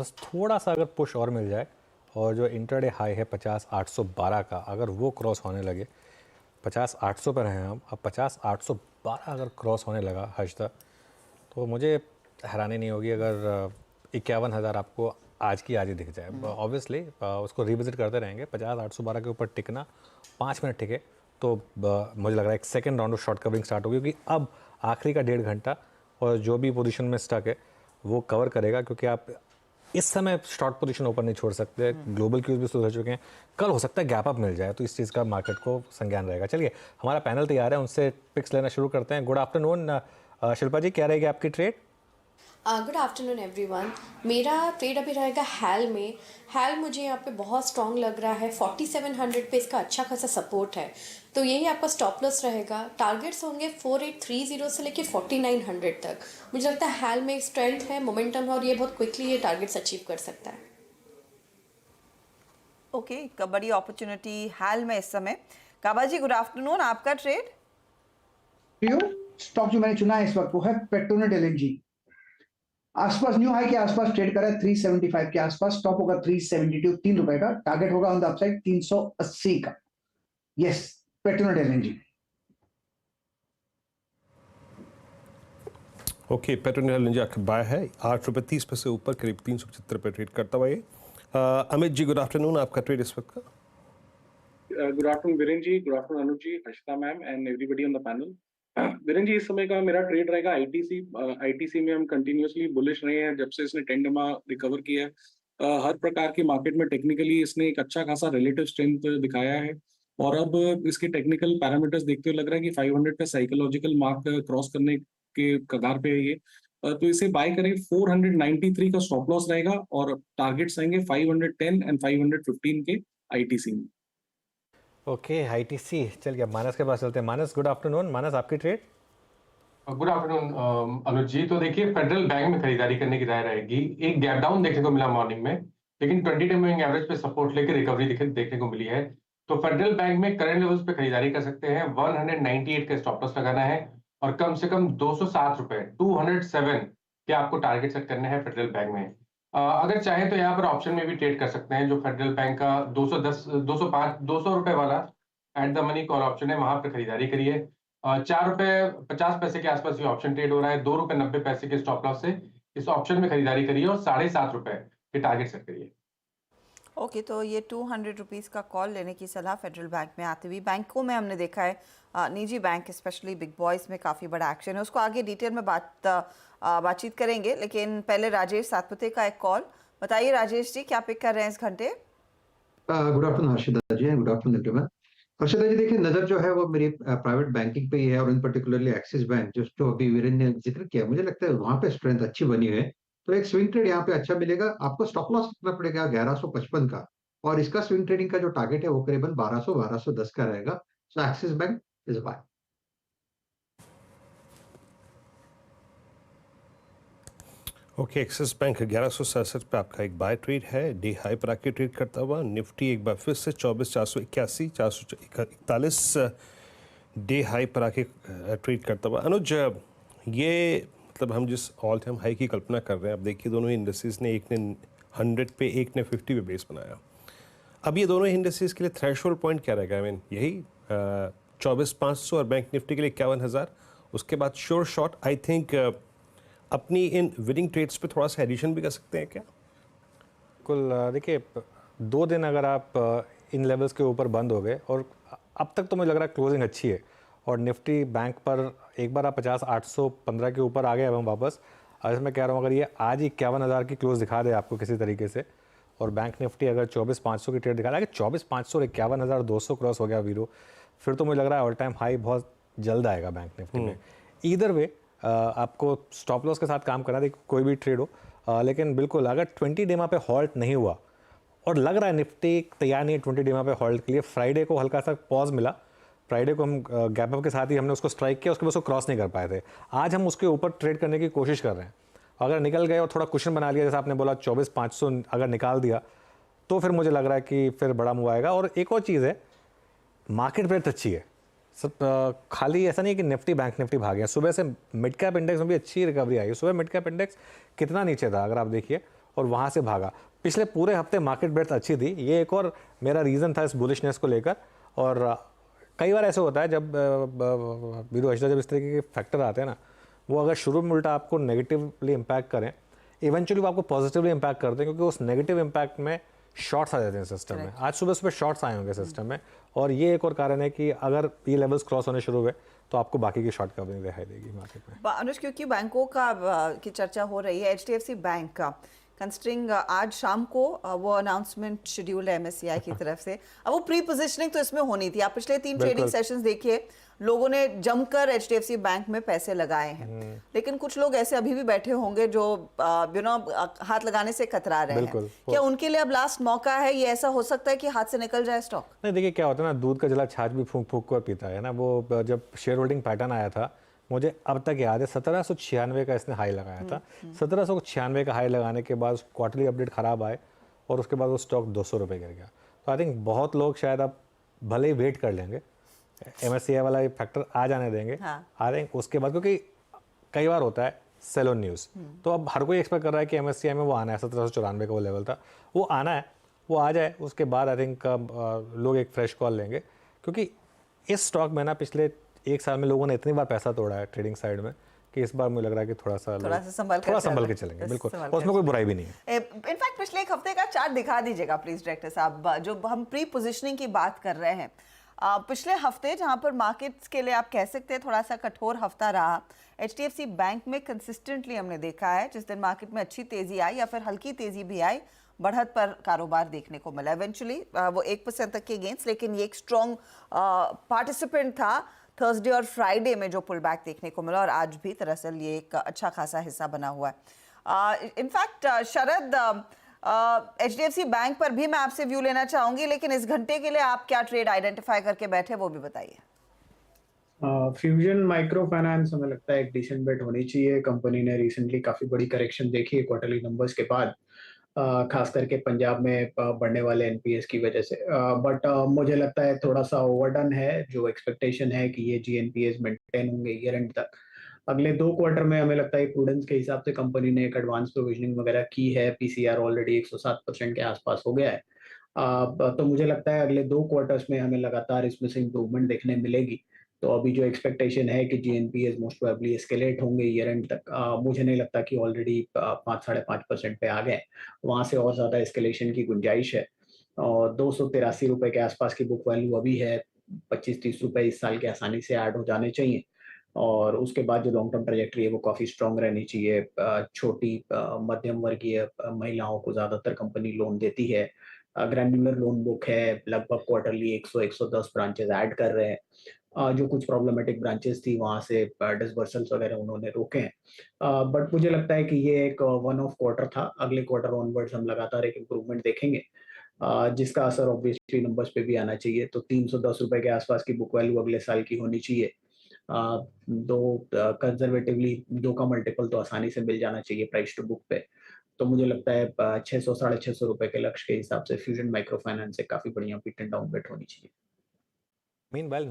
बस थोड़ा सा अगर पुश और मिल जाए और जो इंटरडे हाई है 50,812 का, अगर वो क्रॉस होने लगे, 50,800 पर हैं हम, अब 50,812 अगर क्रॉस होने लगा हज तक, तो मुझे हैरानी नहीं होगी अगर 51,000 आपको आज की आज ही दिख जाए। ऑब्वियसली उसको रिविजिट करते रहेंगे। 50,812 के ऊपर टिकना 5 मिनट टिके तो मुझे लग रहा है एक second round of short covering start होगी, क्योंकि अब आखिरी का 1.5 घंटा और जो भी पोजीशन में स्टक है वो कवर करेगा, क्योंकि आप इस समय शॉर्ट पोजीशन ओपन नहीं छोड़ सकते। ग्लोबल क्यूज भी सुधर चुके हैं, कल हो सकता है गैप अप मिल जाए, तो इस चीज़ का मार्केट को संज्ञान रहेगा। चलिए, हमारा पैनल तैयार है, उनसे पिक्स लेना शुरू करते हैं। गुड आफ्टरनून शिल्पा जी, क्या रहेगी आपकी ट्रेड? Good afternoon everyone. मेरा ट्रेड अभी रहेगा हैल में। हैल मुझे यहाँ पे बहुत स्ट्रॉन्ग लग रहा है। 4700 पे इसका अच्छा खासा सपोर्ट है, तो यही आपका स्टॉप लॉस रहेगा। टारगेट्स होंगे 4830 से लेके 4900 तक। मुझे लगता है हैल में स्ट्रेंथ है, मोमेंटम है, और ये बहुत क्विकली ये टारगेट्स अचीव कर सकता है। ओके, एक बड़ी अपॉर्चुनिटी हाल में इस समय। काबा जी, गुड आफ्टरनून, आपका ट्रेड? स्टॉक जो मैंने चुना है इस वक्त वो है पेट्रोनेट एलएनजी। आसपास न्यू हाई के आसपास ट्रेड कर रहा है, 375 के आसपास। स्टॉप होगा 372, ₹3 का। टारगेट होगा ऑन द अपसाइड 380 का। Yes, Petronet LNG. Okay, Petronet LNG आपका बाय है ₹8.30 ऊपर, करीब 375 पे ट्रेड करता हुआ ये। अमित जी, गुड आफ्टरनून, आपका ट्रेड इस वक्त का? Good afternoon Viren ji, good afternoon Anuj ji, Harshita ma'am and everybody on the panel. Viren ji, इस समय का मेरा ट्रेड रहेगा आईटीसी। आईटीसी में हम कंटिन्यूअसली बुलिश रहे हैं जब से इसने 10 डमा रिकवर किया है। हर प्रकार की मार्केट में टेक्निकली इसने एक अच्छा खासा रिलेटिव स्ट्रेंथ दिखाया है, और अब इसके टेक्निकल पैरामीटर्स देखते हुए लग रहा है कि 500 का साइकोलॉजिकल मार्क क्रॉस करने के कगार पे है ये। तो इसे बाय करें। 493 का स्टॉप लॉस रहेगा और टारगेट्स आएंगे 510 एंड 515 के आईटीसी में। Okay, ITC. चलिए, अब मानस के पास चलते हैं। मानस, गुड आफ्टरनून। मानस, आपकी trade? Good afternoon Anuj ji. तो देखिए, फेडरल बैंक में खरीदारी करने की राय रहेगी। एक गैप डाउन देखने को मिला मॉर्निंग में, लेकिन 20 डे मूविंग एवरेज पे सपोर्ट लेकर रिकवरी देखने को मिली है। तो फेडरल बैंक में करंट लेवल्स पे खरीदारी कर सकते हैं। 198 का स्टॉप लॉस लगाना है और कम से कम ₹207, 207 के आपको टारगेट सेट करने हैं फेडरल बैंक में। अगर चाहें तो यहाँ पर ऑप्शन में भी ट्रेड कर सकते हैं। जो फेडरल बैंक का 210, 205, ₹200 वाला at the money call option है, वहां पर खरीदारी करिए। ₹4.50 के आसपास ये ऑप्शन ट्रेड हो रहा है। ₹2.90 के स्टॉप लॉस से इस ऑप्शन में खरीदारी करिए और ₹7.5 के टारगेट सेट करिए। ओके, तो ये ₹200 का कॉल लेने की सलाह फेडरल बैंक में आती हुई। बैंकों में हमने देखा है, निजी बैंक स्पेशली बिग बॉयज में काफ़ी बड़ा एक्शन है। उसको आगे डिटेल में बातचीत करेंगे, लेकिन पहले राजेश सातपुते का एक कॉल। बताइए राजेश जी, क्या पिक कर रहे हैं इस घंटे? Good afternoon Harshita ji, and good afternoon everyone. Harshita ji, देखिए, नजर जो है वो मेरी प्राइवेट बैंकिंग पे ही है, और इन पर्टिकुलरली एक्सिस बैंक, जो जो अभी वीरेन ने जिक्र किया, मुझे लगता है वहां पे स्ट्रेंथ अच्छी बनी है। तो एक स्विंग ट्रेड यहाँ पे अच्छा मिलेगा। आपको स्टॉप लॉस रखना पड़ेगा 1155 का, और इसका स्विंग ट्रेडिंग का जो टारगेट है वो करीबन 1200-1210 का रहेगा। So Axis Bank is buy. Okay, Axis Bank 1167 पे आपका एक बाय ट्रेड है। डे हाई पर आके ट्रेड करता हुआ। निफ्टी एक बार फिर से 24,481, 441 डे हाई पर आके ट्रेड करता हुआ। अनुज, ये मतलब हम जिस ऑल टाइम हाई की कल्पना कर रहे हैं, अब देखिए दोनों ही इंडस्ट्रीज ने, एक ने 100 पे, एक ने 50 पे बेस बनाया। अब ये दोनों ही इंडस्ट्रीज के लिए थ्रेशोल्ड पॉइंट क्या रहेगा? आई मीन यही 24,500, और बैंक निफ्टी के लिए 51,000। उसके बाद श्योर शॉट आई थिंक अपनी इन विनिंग ट्रेड्स पे थोड़ा सा एडिशन भी कर सकते हैं क्या? कुल देखिए, 2 दिन अगर आप इन लेवल्स के ऊपर बंद हो गए, और अब तक तो मुझे लग रहा है क्लोजिंग अच्छी है, और निफ्टी बैंक पर एक बार आप 50,815 के ऊपर आ गए। अब हम वापस, आज मैं कह रहा हूँ, अगर ये आज ही 51,000 की क्लोज दिखा दे आपको किसी तरीके से, और बैंक निफ्टी अगर 24,500 की ट्रेड दिखा रहा है, 24,500 और 51,200 क्रॉस हो गया वीरो, फिर तो मुझे लग रहा है ऑल टाइम हाई बहुत जल्द आएगा बैंक निफ्टी में। ईदर वे आपको स्टॉप लॉस के साथ काम करना है, कोई भी ट्रेड हो। लेकिन बिल्कुल, अगर 20 डेमा पे हॉल्ट नहीं हुआ, और लग रहा है निफ्टी तैयार नहीं है 20 डेमा पे हॉल्ट के लिए। फ्राइडे को हल्का सा पॉज मिला, फ्राइडे को हम गैप अप के साथ ही हमने उसको स्ट्राइक किया, उसके बाद उसको क्रॉस नहीं कर पाए थे। आज हम उसके ऊपर ट्रेड करने की कोशिश कर रहे हैं। अगर निकल गए और थोड़ा कुशन बना लिया, जैसे आपने बोला 24,500 अगर निकाल दिया, तो फिर मुझे लग रहा है कि फिर बड़ा मूव आएगा। और एक और चीज़ है, मार्केट ब्रेथ अच्छी है सब। खाली ऐसा नहीं है कि निफ्टी बैंक निफ्टी भागे हैं। सुबह से मिड कैप इंडेक्स में भी अच्छी रिकवरी आई है। सुबह मिड कैप इंडेक्स कितना नीचे था अगर आप देखिए, और वहाँ से भागा। पिछले पूरे हफ्ते मार्केट ब्रेड्थ अच्छी थी, ये एक और मेरा रीज़न था इस बुलिशनेस को लेकर। और कई बार ऐसे होता है जब बीरू हर्षिता, जब इस तरीके के फैक्टर आते हैं ना, वो अगर शुरू में उल्टा आपको नेगेटिवली इम्पैक्ट करें, इवेंचुअली वो आपको पॉजिटिवली इम्पैक्ट करते हैं, क्योंकि उस नेगेटिव इम्पैक्ट में शॉर्ट्स आ जाते हैं सिस्टम में। आज सुबह सुबह शॉर्ट्स आए होंगे सिस्टम में, और ये एक और कारण है कि अगर ये लेवल्स क्रॉस होने शुरू हुए तो आपको बाकी की शॉर्ट कवरिंग दिखाई देगी मार्केट में। अनुज, क्योंकि बैंकों का की चर्चा हो रही है, एचडीएफसी बैंक का कंस्ट्रिंग आज शाम को वो अनाउंसमेंट शेड्यूल है एमएससीआई की तरफ से। अब वो प्री पोजिशनिंग तो इसमें होनी थी। आप पिछले 3 ट्रेडिंग सेशंस देखिए, लोगों ने जमकर एचडीएफसी बैंक में पैसे लगाए हैं, लेकिन कुछ लोग ऐसे अभी भी बैठे होंगे जो हाथ लगाने से कतरा रहे हैं। क्या उनके लिए अब लास्ट मौका है? ये ऐसा हो सकता है कि हाथ से निकल जाए स्टॉक? नहीं, देखिए क्या होता है ना, दूध का जला छाछ भी फूंक फूंक कर पीता है ना। वो जब शेयर होल्डिंग पैटर्न आया था, मुझे अब तक याद है 1796 का इसने हाई लगाया था। 1796 का हाई लगाने के बाद क्वार्टरली अपडेट खराब आए और उसके बाद वो स्टॉक 200 रुपये गिर गया। तो आई थिंक बहुत लोग शायद अब भले ही वेट कर लेंगे, एमएससीआई वाला ये फैक्टर आ जाने देंगे। आई थिंक उसके बाद, क्योंकि कई बार होता है सेल ऑन न्यूज़, तो अब हर कोई एक्सपेक्ट कर रहा है कि एमएससीआई में वो आना है। 1794 का वो लेवल था, वो आना है, वो आ जाए। उसके बाद आई थिंक लोग एक फ्रेश कॉल लेंगे, क्योंकि इस स्टॉक में ना पिछले 1 साल में लोगों ने इतनी बार पैसा तोड़ा है ट्रेडिंग साइड में कि इस बार मुझे लग रहा है कि थोड़ा सा संभल के चलेंगे। बिल्कुल, और उसमें कोई बुराई भी नहीं है। इनफैक्ट पिछले एक हफ्ते का चार्ट दिखा दीजिएगा प्लीज डायरेक्टर साहब, जो हम प्री पोजिशनिंग की बात कर रहे हैं। पिछले हफ्ते जहां पर मार्केट्स के लिए आप कह सकते हैं थोड़ा सा कठोर हफ्ता रहा, एचडीएफसी बैंक में कंसिस्टेंटली हमने देखा है, जिस दिन मार्केट में अच्छी तेजी आई या फिर हल्की तेजी भी आई, बढ़त पर कारोबार देखने को मिला। इवेंचुअली वो 1% तक के गेंस, लेकिन ये एक स्ट्रॉन्ग पार्टिसिपेंट था थर्सडे और फ्राइडे में जो पुल बैक देखने को मिला, और आज भी दरअसल ये एक अच्छा खासा हिस्सा बना हुआ है। इनफैक्ट शरद, एचडीएफसी बैंक पर भी मैं आपसे व्यू लेना चाहूंगी, लेकिन इस घंटे के लिए आप क्या ट्रेड आइडेंटिफाई करके बैठे वो भी बताइए। फ्यूजन माइक्रो फाइनेंस हमें लगता है एक डिसेंट बेट होनी चाहिए। कंपनी ने रिसेंटली काफी बड़ी करेक्शन देखी है क्वार्टरली नंबर्स के बाद, खास करके पंजाब में बढ़ने वाले एनपीएस की वजह से। बट मुझे लगता है थोड़ा सा ओवरडन है। जो एक्सपेक्टेशन है कि ये जीएनपीएस मेंटेन होंगे ईयर एंड तक, अगले 2 क्वार्टर में हमें लगता है प्रूडेंस के हिसाब से कंपनी ने एक एडवांस प्रोविजनिंग वगैरह की है। पीसीआर ऑलरेडी 107% के आसपास हो गया है। तो मुझे लगता है अगले 2 क्वार्टर्स में हमें लगातार इसमें से इम्प्रूवमेंट देखने मिलेगी। तो अभी जो एक्सपेक्टेशन है कि जीएनपीएस मोस्ट प्रोबेबली एस्केलेट होंगे ईयर एंड तक, मुझे नहीं लगता कि ऑलरेडी 5-5.5% पे आ गए। वहां से और ज्यादा एस्केलेशन की गुंजाइश है। और 283 रुपए के आसपास की बुक वैल्यू अभी है। 25-30 रुपए इस साल के आसानी से ऐड हो जाने चाहिए। और उसके बाद जो लॉन्ग टर्म ट्रेजेक्टरी है वो काफी स्ट्रांग रहनी चाहिए। छोटी मध्यम वर्गीय महिलाओं को ज्यादातर कंपनी लोन देती है। ग्रैन्युलर लोन बुक है, लगभग क्वार्टरली 100-110 ब्रांचेस ऐड कर रहे हैं। जो कुछ प्रॉब्लमेटिक ब्रांचेस थी वहां से डिसबर्सल्स वगैरह उन्होंने रोके हैं। बट मुझे लगता है कि ये एक वन ऑफ क्वार्टर था। अगले क्वार्टर ऑनवर्ड्स हम लगातार एक इम्प्रूवमेंट देखेंगे, जिसका असर ऑब्वियसली नंबर्स पे भी आना चाहिए। तो 310 रुपए के आसपास की बुक वैल्यू अगले साल की होनी चाहिए। कंजर्वेटिवली 2 का मल्टीपल तो आसानी से मिल जाना चाहिए प्राइस टू बुक पे। तो मुझे लगता है 600-650 रुपए के लक्ष्य के हिसाब से फ्यूजन माइक्रो फाइनेंस से काफी बढ़िया बीट एंड डाउन बेट होनी चाहिए। मीनवाइल